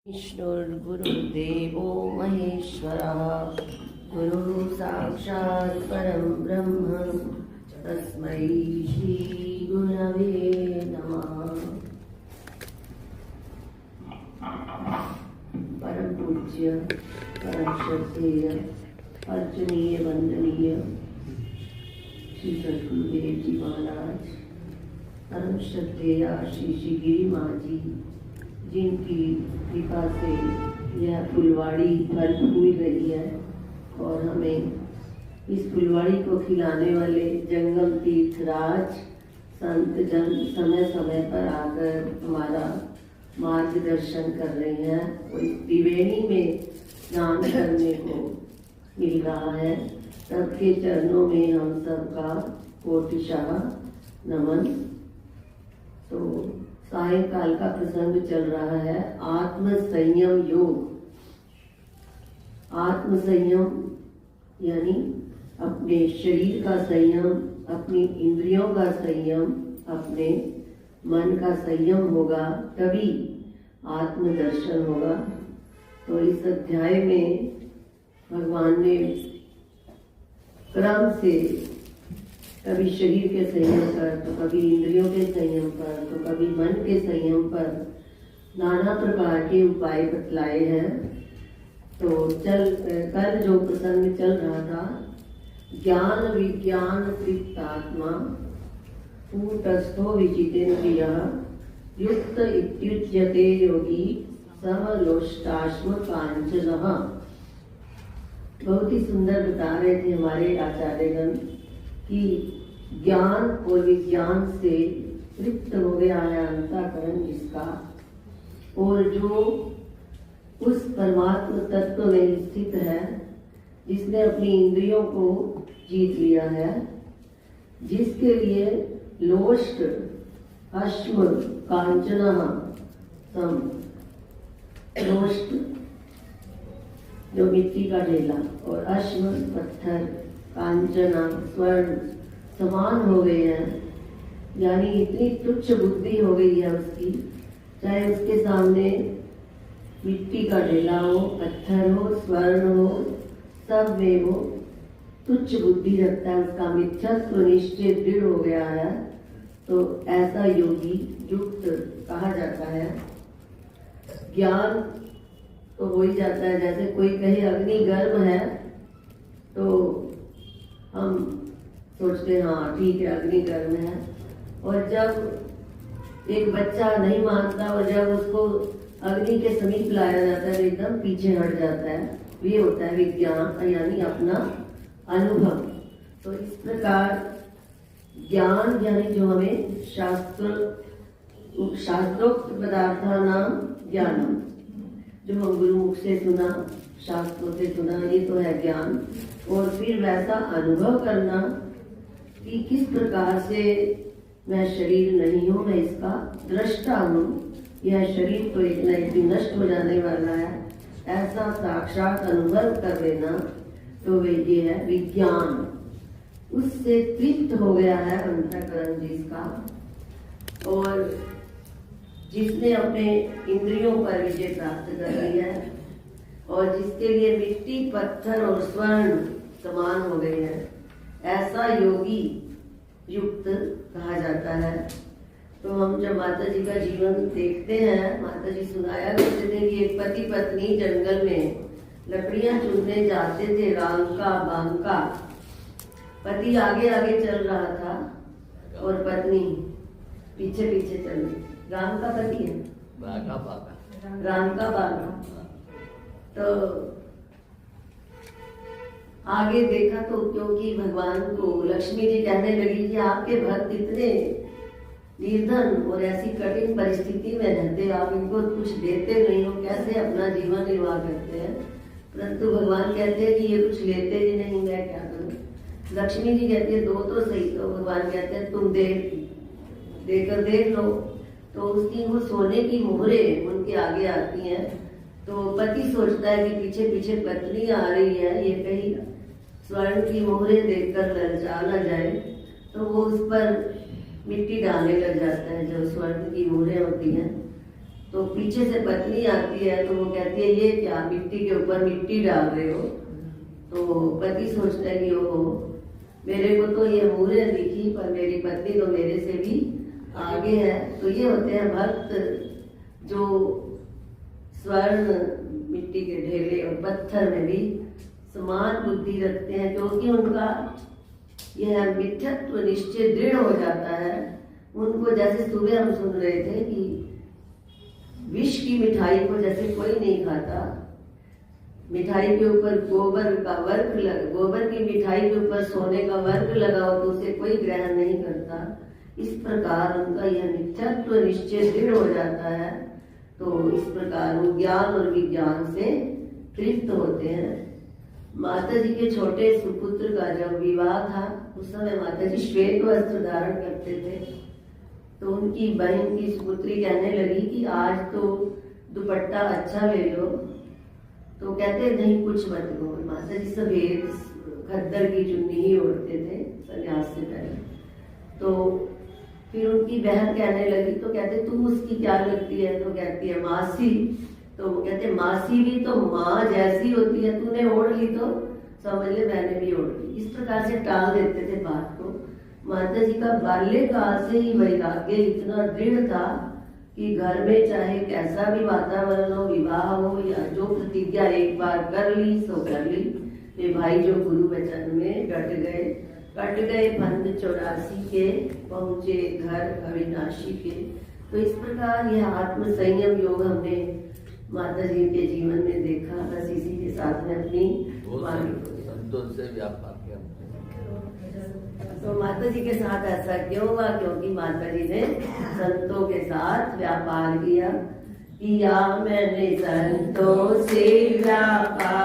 विष्णुर्गुरुर्देवो महेश्वरः गुरुः साक्षात् परं ब्रह्म तस्मै श्रीगुरवे नमः। परम पूज्य परम श्रद्धेय अर्चनीय वंदनीय श्री सद्गुरुदेव जी महाराज, परम श्रद्धेय श्री श्री गिरी माँ जी, जिनकी कृपा से यह फुलवाड़ी फल फूल रही है और हमें इस फुलवाड़ी को खिलाने वाले जंगम तीर्थराज संत जन समय समय पर आकर हमारा मार्गदर्शन कर रहे हैं और इस त्रिवेणी में स्नान करने को मिल रहा है। सबके चरणों में हम सबका कोटिशाह नमन। तो सायंकाल का प्रसंग चल रहा है आत्म संयम योग। आत्म संयम यानी अपने शरीर का संयम, अपनी इंद्रियों का संयम, अपने मन का संयम होगा तभी आत्म दर्शन होगा। तो इस अध्याय में भगवान ने क्रम से कभी शरीर के संयम पर, तो कभी इंद्रियों के संयम पर, तो कभी मन के संयम पर नाना प्रकार के उपाय बतलाए हैं। तो कल जो प्रसंग चल रहा था, ज्ञान विज्ञान तृप्तात्मा कूटस्थो विजितेन्द्रियः युक्त इत्युच्यते योगी समलोष्टाश्म कांचनः। बहुत ही सुंदर बता रहे थे हमारे आचार्यगण कि ज्ञान और विज्ञान से तृप्त हो गया है अंतःकरण जिसका, और जो उस परमात्म तत्व में स्थित है, जिसने अपनी इंद्रियों को जीत लिया है, जिसके लिए लोष्ट अश्म कांचनः सम, लोष्ट जो मिट्टी का ढेला और अश्म पत्थर, कांचना स्वर्ण समान हो गए हैं। यानी इतनी तुच्छ बुद्धि हो गई है उसकी, चाहे उसके सामने मिट्टी का ढेला हो, पत्थर हो, स्वर्ण हो, सब में वो तुच्छ बुद्धि रखता है। उसका मिथ्यात्व निश्चय दृढ़ हो गया है। तो ऐसा योगी युक्त कहा जाता है। ज्ञान तो हो ही जाता है। जैसे कोई कहे अग्नि गर्म है तो हम सोचते हैं हाँ ठीक है अग्नि गर्म है, और जब एक बच्चा नहीं मानता और जब उसको अग्नि के समीप लाया जाता है तो एकदम पीछे हट जाता है। ये होता है विज्ञान यानी अपना अनुभव। तो इस प्रकार ज्ञान यानी जो हमें शास्त्रोक्त पदार्थानां नाम ज्ञानम, जो हम गुरुमुख से सुना, शास्त्रों से सुना, ये तो है ज्ञान। और फिर वैसा अनुभव करना कि किस प्रकार से मैं शरीर नहीं हूँ, मैं इसका दृष्टा हूँ, यह शरीर तो एक न एक दिन नष्ट हो जाने वाला है, ऐसा साक्षात अनुभव कर लेना। तो वे ये है विज्ञान। उससे तृप्त हो गया है अंतःकरण जिसका, और जिसने अपने इंद्रियों पर विजय प्राप्त कर ली है, और जिसके लिए मिट्टी पत्थर और स्वर्ण समान हो गए हैं, ऐसा योगी युक्त कहा जाता है। तो हम जब माता जी का जीवन देखते हैं, माता जी सुनाया करते थे कि एक पति पत्नी जंगल में लकड़ियां चुनने जाते थे, रांका बांका। पति आगे आगे चल रहा था और पत्नी पीछे पीछे चल रही। राम का पति है राम का बागा। तो आगे देखा तो क्योंकि भगवान को लक्ष्मी जी कहने लगी कि आपके भक्त इतने निर्धन और ऐसी कठिन परिस्थिति में रहते, आप इनको कुछ देते नहीं हो, कैसे अपना जीवन निर्वाह करते हैं। परंतु भगवान कहते हैं कि ये कुछ लेते ही नहीं, मैं क्या करूं। लक्ष्मी जी कहती है दो तो सही। तो भगवान कहते हैं तुम देकर देख लो। तो उसकी वो सोने की मोहरें उनके आगे आती हैं। तो पति सोचता है कि पीछे पीछे पत्नी आ रही है, ये कहीं स्वर्ण की मोहरें देखकर ललचा ना जाए। तो वो उस पर मिट्टी डालने लग जाता है, जो स्वर्ण की मोहरें होती हैं। तो पीछे से पत्नी आती है तो वो कहती है ये क्या मिट्टी के ऊपर मिट्टी डाल रहे हो। तो पति सोचता है कि ओहो मेरे को तो ये मूर्य दिखी पर मेरी पत्नी तो मेरे से भी आगे है। तो ये होते हैं भक्त जो स्वर्ण मिट्टी के ढेले और पत्थर में भी समान बुद्धि रखते हैं, क्योंकि उनका यह मिथ्यत्व निश्चय दृढ़ हो जाता है। उनको जैसे सुबह हम सुन रहे थे कि विष की मिठाई को जैसे कोई नहीं खाता, मिठाई के ऊपर गोबर का वर्क गोबर की मिठाई के ऊपर सोने का वर्क लगाओ तो उसे कोई ग्रहण नहीं करता। इस प्रकार उनका यह मिथ्यात्व निश्चय दृढ़ हो जाता है। तो इस प्रकार वो ज्ञान और विज्ञान से तृप्त होते हैं। माता जी के छोटे सुपुत्र का जब विवाह था उस समय माता जी श्वेत वस्त्र धारण करते थे। तो उनकी बहन की सुपुत्री कहने लगी कि आज तो दुपट्टा अच्छा ले लो। तो कहते नहीं कुछ मत लो। माता जी सफेद खद्दर की चुन्नी ही ओढ़ते थे संन्यास से पहले। तो फिर उनकी बहन कहने लगी तो कहते तुम उसकी क्या लगती है। तो कहती है मासी। तो वो कहते मासी भी तो माँ जैसी होती है, तूने ओढ़ ली तो समझ ले मैंने भी ओढ़ ली। इस प्रकार से टाल देते थे बात को। माता जी का बाल्यकाल से ही वैराग्य इतना दृढ़ था कि घर में चाहे कैसा भी वातावरण हो, विवाह हो या जो प्रतिज्ञा एक बार कर ली सो कर ली। वे भाई जो गुरु वचन में कट गए फंद 84 के, पहुंचे घर अविनाशी के। तो इस प्रकार यह आत्म संयम योग हमने माता जी के जीवन में देखा। बस इसी के साथ में अपनी संतों से व्यापार किया। तो माता जी के साथ ऐसा क्यों हुआ? क्योंकि माता जी ने संतों के साथ व्यापार किया मैंने संतों से व्यापार